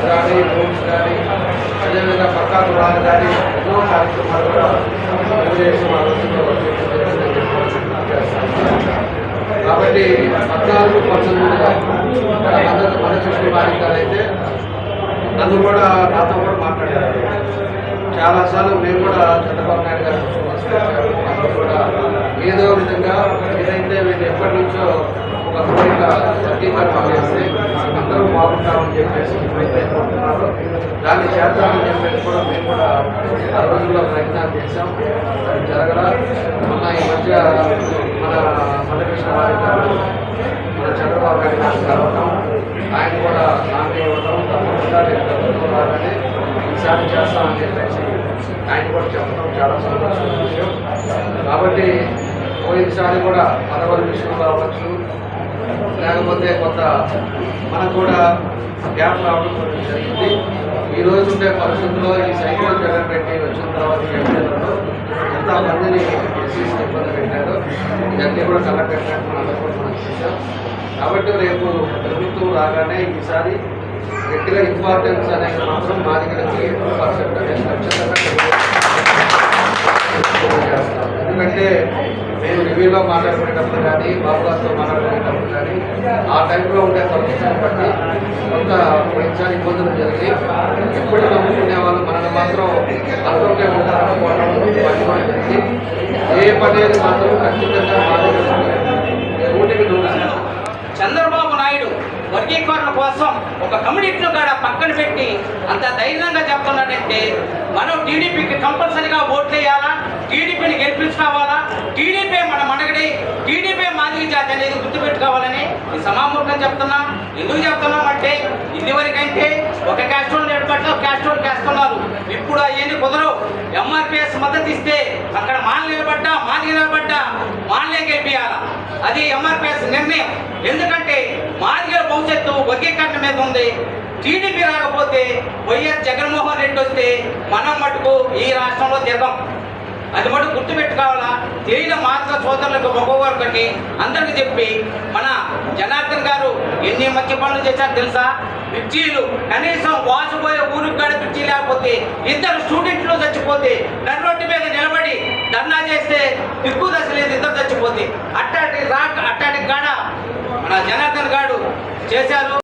కానీ రూమ్స్ కానీ అదేవిధంగా పక్కా గృహాలు కానీ ఎన్నో కార్యక్రమాలు కూడా తెలుగుదేశం ఆ రోజుల్లో కాబట్టి 14-19 ఇక్కడ మదకృష్ణ బాలిక గారు అయితే నన్ను కూడా నాతో కూడా మాట్లాడారు. చాలాసార్లు మేము కూడా చంద్రబాబు నాయుడు గారు అందరూ కూడా ఏదో విధంగా ఏదైతే వీళ్ళు ఎప్పటి నుంచో ఒక కోరిక వర్గీకరణ చేస్తే అందరూ బాగుంటామని చెప్పేసి ఎప్పుడైతే కోరుతున్నారో దాన్ని చేద్దామని చెప్పేసి కూడా మేము కూడా ఆ రోజుల్లో ప్రయత్నాలు చేశాం. అది జరగల. మొన్న ఈ మధ్య మన మదకృష్ణ బాలిక గారు మన చంద్రబాబు నాయుడు గారు కలవటం, ఆయన కూడా నాకే ఇవ్వడం తప్పకుండా నేను ప్రభుత్వం రాగానే ఈసారి చేస్తామని చెప్పేసి ఆయన కూడా చెప్పడం చాలా సంతోషమైన విషయం. కాబట్టి పోయినసారి కూడా పదవుల విషయంలో అవ్వచ్చు, లేకపోతే కొంత మనకు కూడా గ్యాప్ రావడం కొంచెం జరిగింది. ఈ రోజు ఉండే పరిస్థితుల్లో ఈ సైకిల్ జగన్ రెడ్డి వచ్చిన తర్వాత ఎంపీలలో ఎంతమందిని ఎస్సీసీ ఇబ్బంది పెట్టారో ఇవన్నీ కూడా కలెక్టెడ్ అందరూ కూడా మనం చేశాం. కాబట్టి రేపు ప్రభుత్వం రాగానే ఈసారి గట్టిగా ఇంపార్టెన్స్ అనేది మాత్రం మాదిగలకి 100% అనేది ఖచ్చితంగా చేస్తాం. ఎందుకంటే మేము రివ్యూలో మాట్లాడుకునేటప్పుడు కానీ బాబు గారితో మాట్లాడుకునేటప్పుడు కానీ ఆ టైంలో ఉండే పరిస్థితులను బట్టి కొంత పోయినసారి ఇబ్బందులు జరిగి ఎప్పుడు నమ్ముకునే వాళ్ళు మనల్ని మాత్రం అనుకుంటే ఉంటారనుకోవడం జరిగింది. ఏ పనేది మాత్రం ఖచ్చితంగా నూటికి 100%. చంద్రబాబు నాయుడు వర్గీకరణ కోసం ఒక కమ్యూనిటీను కూడా పక్కన పెట్టి అంత ధైర్యంగా చెప్తున్నాడంటే మనం టీడీపీకి కంపల్సరీగా ఓట్లు వేయాలా, టీడీపీని గెలిపించుకోవాలా, టీడీపీ మన మనగడి, టీడీపీ మాదిరి జాతి అనేది గుర్తుపెట్టుకోవాలని ఈ సమామూర్ఖం చెప్తున్నాం. ఎందుకు చెప్తున్నాం అంటే ఇదివరకంటే ఒక క్యాస్ట్ వాళ్ళు నిలబడ్డా క్యాస్ట్ వాళ్ళు చేస్తున్నారు. ఇప్పుడు అవన్నీ కుదరవు. ఎంఆర్పిఎస్ మద్దతు ఇస్తే అక్కడ మాల్ నిలబడ్డా మాది నిలబడ్డా మాల్నే గెలిపియాలా. అది ఎంఆర్పిఎస్ నిర్ణయం. ఎందుకంటే మాదిగల భవిష్యత్తు వర్గీకరణ మీద ఉంది. టీడీపీ రాకపోతే వైఎస్ జగన్మోహన్ రెడ్డి వస్తే మనం మటుకు ఈ రాష్ట్రంలో తిరగం. అది మటుకు గుర్తుపెట్టుకోవాలా. తెలియని మార్గ సోదరులకు ఒక్కొక్కరికి అందరికీ చెప్పి మన జనార్దన్ గారు ఎన్ని మంచి పనులు చేశారు తెలుసా? బ్రిడ్జీలు కనీసం వాసిపోయే ఊరికి కూడా బ్రిడ్జి లేకపోతే 2 స్టూడెంట్లు చచ్చిపోతే నర్రోడ్డు మీద నిలబడి ధర్నా చేస్తే దిక్కు దశ లేదు, 2 చచ్చిపోతే అట్టాటి కాడ మన జనార్దన్ గారు చేశారు.